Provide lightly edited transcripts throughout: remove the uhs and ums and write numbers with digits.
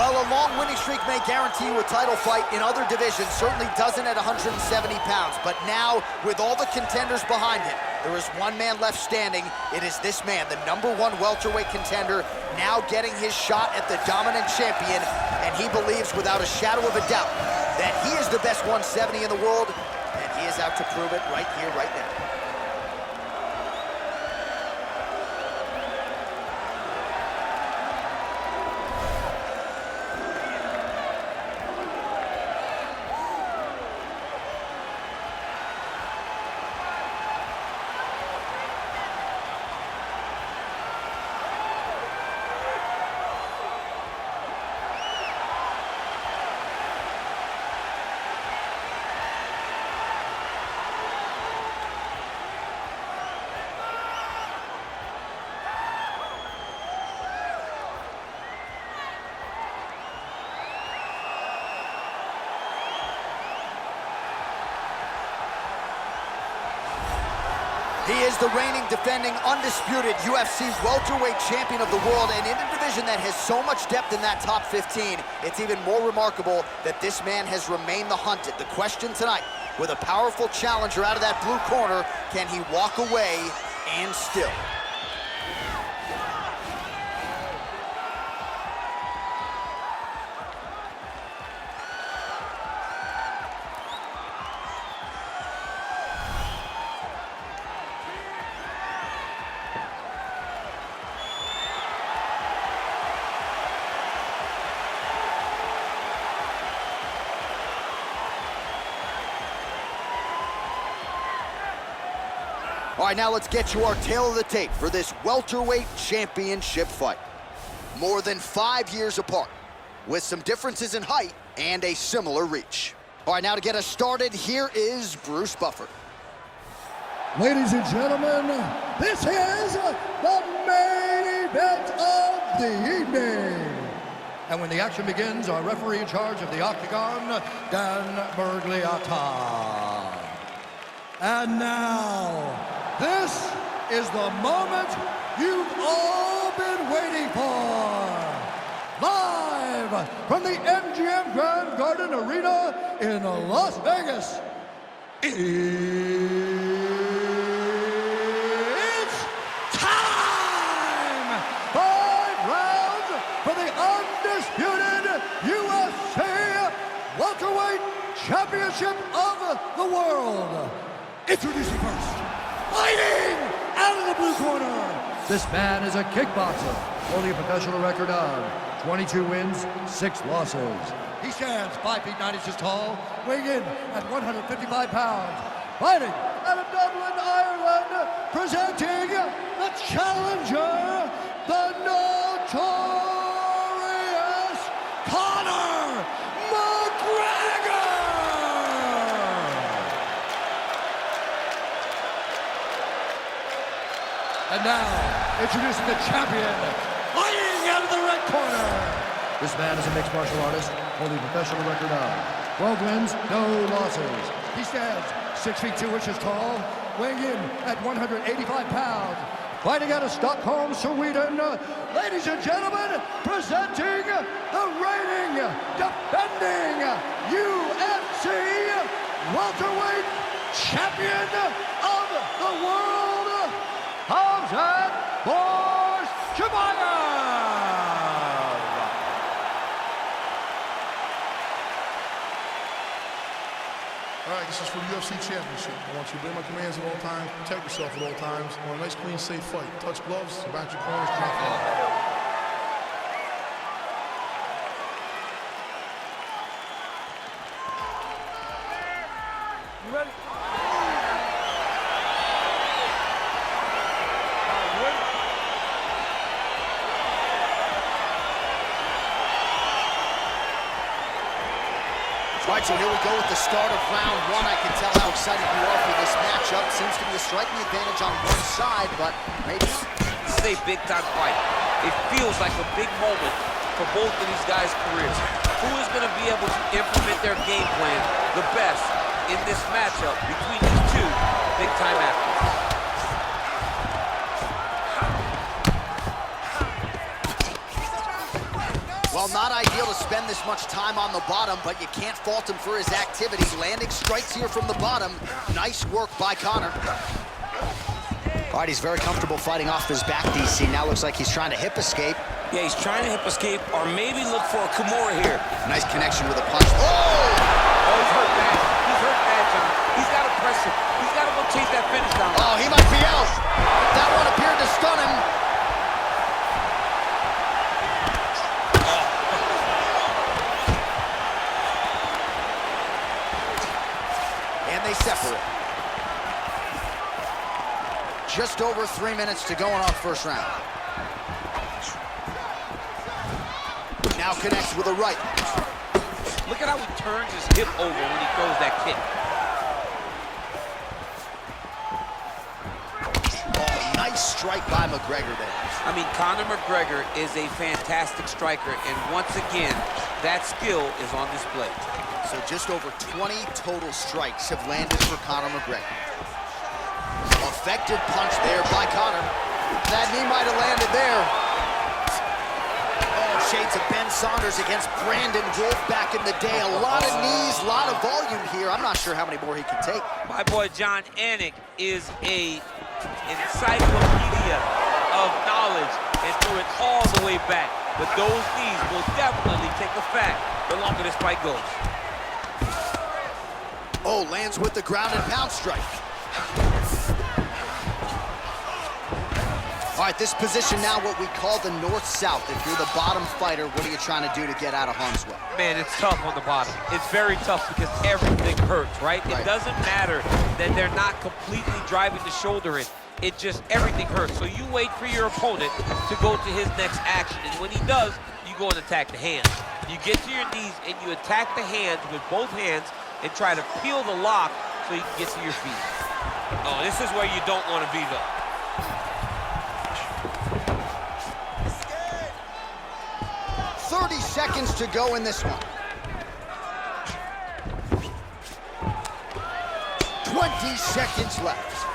Well, a long winning streak may guarantee you a title fight in other divisions, certainly doesn't at 170 pounds. But now, with all the contenders behind him, there is one man left standing. It is this man, the #1 welterweight contender, now getting his shot at the dominant champion. And he believes without a shadow of a doubt that he is the best 170 in the world, and he is out to prove it right here, right now. He is the reigning, defending, undisputed UFC welterweight champion of the world, and in a division that has so much depth in that top 15, it's even more remarkable that this man has remained the hunted. The question tonight, with a powerful challenger out of that blue corner, can he walk away and still? All right, now let's get you our tale of the tape for this welterweight championship fight. More than 5 years apart, with some differences in height and a similar reach. All right, now to get us started, here is Bruce Buffer. Ladies and gentlemen, this is the main event of the evening. And when the action begins, our referee in charge of the Octagon, Dan Bergliata. And now, this is the moment you've all been waiting for. Live from the MGM Grand Garden Arena in Las Vegas. It's time! 5 rounds for the undisputed UFC Welterweight Championship of the World. Introducing first, fighting out of the blue corner. This man is a kickboxer, holding a professional record of 22 wins, 6 losses. He stands 5 feet 9 inches tall, weighing in at 155 pounds. Fighting out of Dublin, Ireland, presenting the challenger, the notorious Conor McGregor. And now, introducing the champion, fighting out of the red corner. This man is a mixed martial artist, holding a professional record of 12 wins, no losses. He stands 6 feet 2 inches tall, weighing in at 185 pounds. Fighting out of Stockholm, Sweden, ladies and gentlemen, presenting the reigning, defending UFC welterweight champion of the world, Khamzat Chimaev. All right, this is for the UFC Championship. I want you to obey my commands at all times, protect yourself at all times. I want a nice, clean, safe fight. Touch gloves, back your corners, do not foul. You ready? All right, so here we go with the start of round 1. I can tell how excited you are for this matchup. Seems to be a striking advantage on one side, but maybe not. This is a big-time fight. It feels like a big moment for both of these guys' careers. Who is going to be able to implement their game plan the best in this matchup between these two big-time athletes? Well, not ideal to spend this much time on the bottom, but you can't fault him for his activity. Landing strikes here from the bottom. Nice work by Conor. All right, he's very comfortable fighting off his back, DC. Now looks like he's trying to hip escape. Yeah, he's trying to hip escape or maybe look for a Kimura here. Nice connection with a punch. Oh! Oh, he's hurt bad. He's hurt bad, John. He's got to press it. He's got to go chase that finish down. Oh, he might be out. That one appeared to stun him. And they separate. Just over 3 minutes to go in our first round. Now connects with a right. Look at how he turns his hip over when he throws that kick. Oh, nice strike by McGregor there. I mean, Conor McGregor is a fantastic striker, and once again, that skill is on display. So just over 20 total strikes have landed for Conor McGregor. Effective punch there by Conor. That knee might have landed there. Oh, shades of Ben Saunders against Brandon Wolf back in the day. A lot of knees, a lot of volume here. I'm not sure how many more he can take. My boy John Anik is an encyclopedia of knowledge and threw it all the way back. But those knees will definitely take effect the longer this fight goes. Oh, lands with the ground and pound strike. All right, this position now what we call the north-south. If you're the bottom fighter, what are you trying to do to get out of harm's way? Man, it's tough on the bottom. It's very tough because everything hurts, right? It doesn't matter that they're not completely driving the shoulder in. It just, everything hurts. So you wait for your opponent to go to his next action. And when he does, you go and attack the hands. You get to your knees and you attack the hands with both hands and try to peel the lock so you can get to your feet. Oh, this is where you don't want to be, though. 30 seconds to go in this one. 20 seconds left.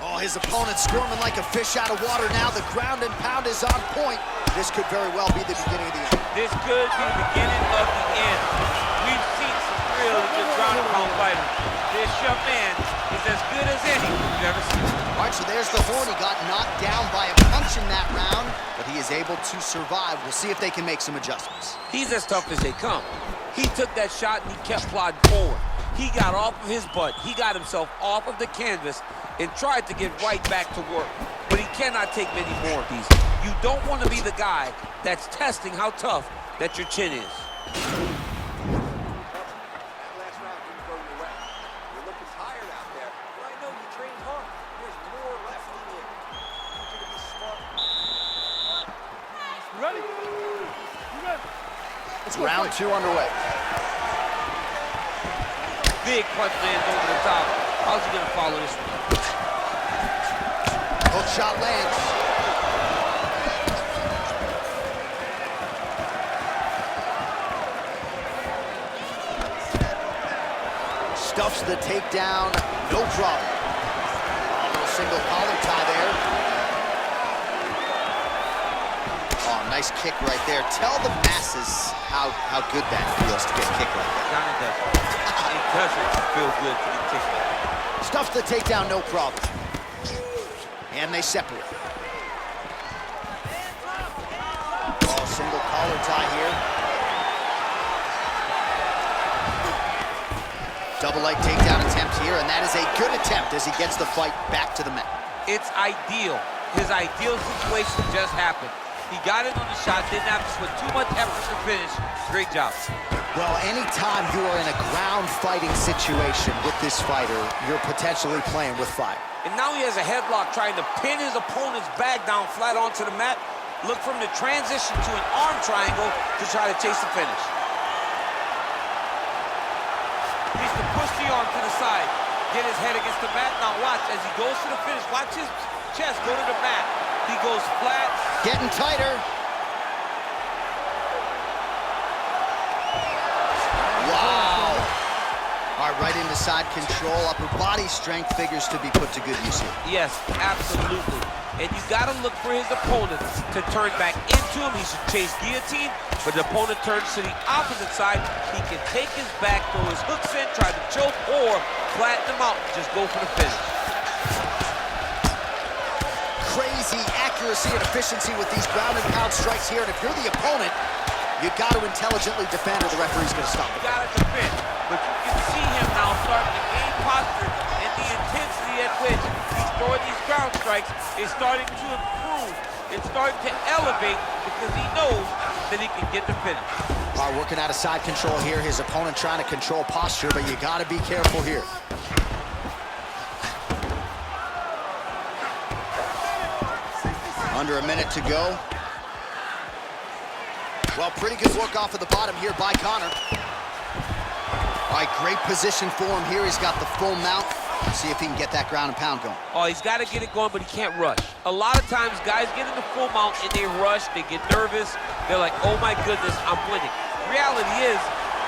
Oh, his opponent squirming like a fish out of water now. The ground and pound is on point. This could very well be the beginning of the end. This could be the beginning of the end. We've seen some really good ground and pound fighters. This young man is as good as any we've ever seen. All right, so there's the horn. He got knocked down by a punch in that round, but he is able to survive. We'll see if they can make some adjustments. He's as tough as they come. He took that shot and he kept plodding forward. He got off of his butt. He got himself off of the canvas and tried to get right back to work. But he cannot take many more of these. You don't want to be the guy that's testing how tough that your chin is. Round two underway. Big punch lands over the top. How's he going to follow this one? Hook shot lands. Stuffs the takedown, no problem. A little single collar tie there. Oh, nice kick right there. Tell the masses how good that feels to get kicked like that. Johnny doesn't. It doesn't feel good to get kicked like that. Stuffs the takedown, no problem. And they separate. Oh, single collar tie here. Double leg takedown attempt here, and that is a good attempt as he gets the fight back to the mat. It's ideal. His ideal situation just happened. He got in on the shot, didn't have to put too much effort to finish. Great job. Well, anytime you are in a ground fighting situation with this fighter, you're potentially playing with fire. And now he has a headlock trying to pin his opponent's back down flat onto the mat. Look for him to transition to an arm triangle to try to chase the finish. Needs to push the arm to the side, get his head against the mat. Now watch, as he goes to the finish, watch his chest go to the mat. He goes flat. Getting tighter. Wow. All right, right into side control. Upper body strength figures to be put to good use here. Yes, absolutely. and you got to look for his opponent to turn back into him. He should chase guillotine, but the opponent turns to the opposite side. He can take his back, throw his hooks in, try to choke, or flatten him out and just go for the finish. Crazy accuracy and efficiency with these ground and pound strikes here, and if you're the opponent, you got to intelligently defend or the referee's going to stop it. You got to defend, but you can see him now starting to gain posture, and the intensity at which he's throwing these ground strikes is starting to improve. It's starting to elevate because he knows that he can get the finish. All right, working out of side control here. His opponent trying to control posture, but you got to be careful here. Under a minute to go. Well, pretty good work off of the bottom here by Conor. All right, great position for him here. He's got the full mount. See if he can get that ground and pound going. Oh, he's got to get it going, but he can't rush. A lot of times, guys get in the full mount and they rush, they get nervous. They're like, oh my goodness, I'm winning. Reality is,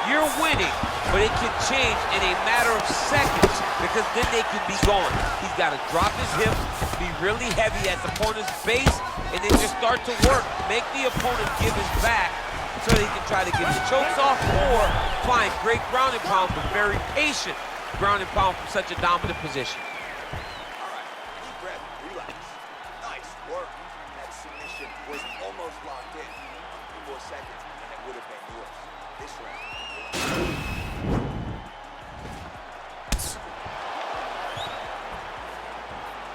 you're winning, but it can change in a matter of seconds because then they can be gone. He's got to drop his hips, be really heavy at the opponent's base, and then just start to work. Make the opponent give his back so he can try to get the chokes off or find great ground and pound, but very patient ground and pound from such a dominant position. All right, deep breath, relax. Nice work. That submission was almost locked in. A few more seconds, and it would have been yours. This round.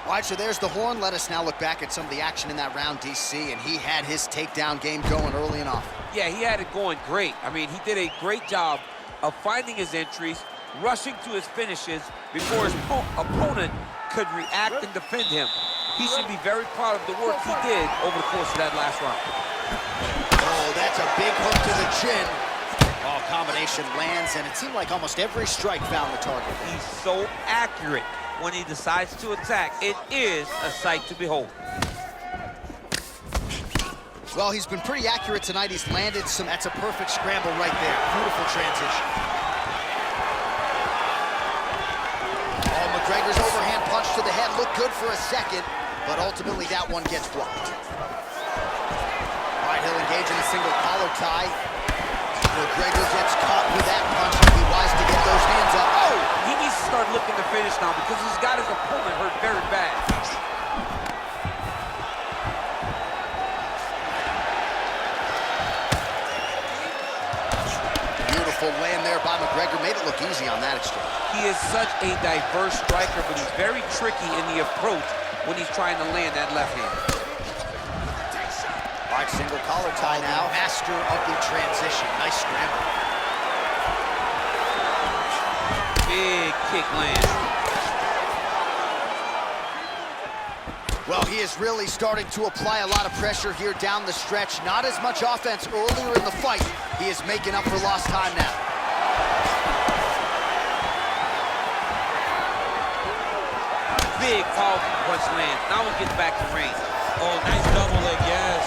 All right, so there's the horn. Let us now look back at some of the action in that round, DC, and he had his takedown game going early and often. Yeah, he had it going great. I mean, he did a great job of finding his entries, rushing to his finishes before his opponent could react and defend him. He should be very proud of the work he did over the course of that last round. Oh, that's a big hook to the chin. Oh, combination lands, and it seemed like almost every strike found the target. He's so accurate when he decides to attack. It is a sight to behold. Well, he's been pretty accurate tonight. He's landed some. That's a perfect scramble right there. Beautiful transition. Oh, McGregor's overhand punch to the head looked good for a second, but ultimately that one gets blocked. All right, he'll engage in a single collar tie. McGregor gets caught with that punch. He'll be wise to get those hands up. Oh! He needs to start looking to finish now because he's got his opponent hurt very bad. Land there by McGregor, made it look easy on that exchange. He is such a diverse striker, but he's very tricky in the approach when he's trying to land that left hand. All right, single collar tie now. Master of the transition. Nice scramble. Big kick land. Well, he is really starting to apply a lot of pressure here down the stretch. Not as much offense earlier in the fight. He is making up for lost time now. Big powerful punch land. Now he gets back to range. Oh, nice double leg, yes.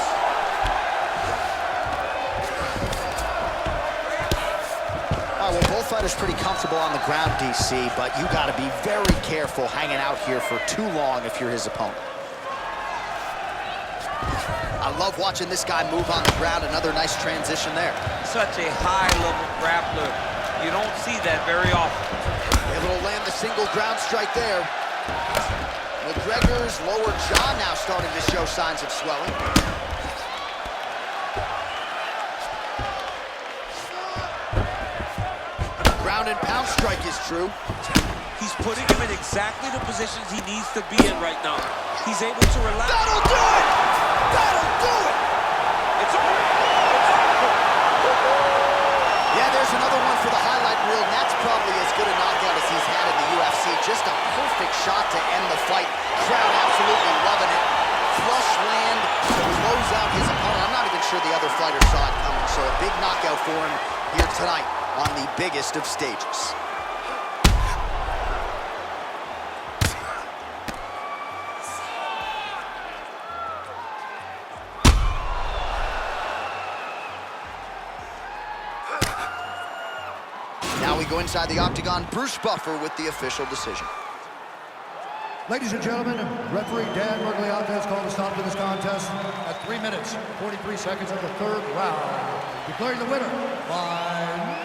All right, well, both fighters pretty comfortable on the ground, DC, but you got to be very careful hanging out here for too long if you're his opponent. I love watching this guy move on the ground. Another nice transition there. Such a high-level grappler. You don't see that very often. Able to land the single ground strike there. McGregor's lower jaw now starting to show signs of swelling. Ground and pound strike is true. He's putting him in exactly the positions he needs to be in right now. He's able to relax. That'll do it! That'll do it! It's over. It's over. Yeah, there's another one for the highlight reel, and that's probably as good a knockout as he's had in the UFC. Just a perfect shot to end the fight. Crowd absolutely loving it. Flush land to close out his opponent. I'm not even sure the other fighter saw it coming, so a big knockout for him here tonight on the biggest of stages. Now we go inside the octagon. Bruce Buffer with the official decision. Ladies and gentlemen, referee Dan Mergliata has called a stop to this contest at 3 minutes, 43 seconds of the third round. Declaring the winner by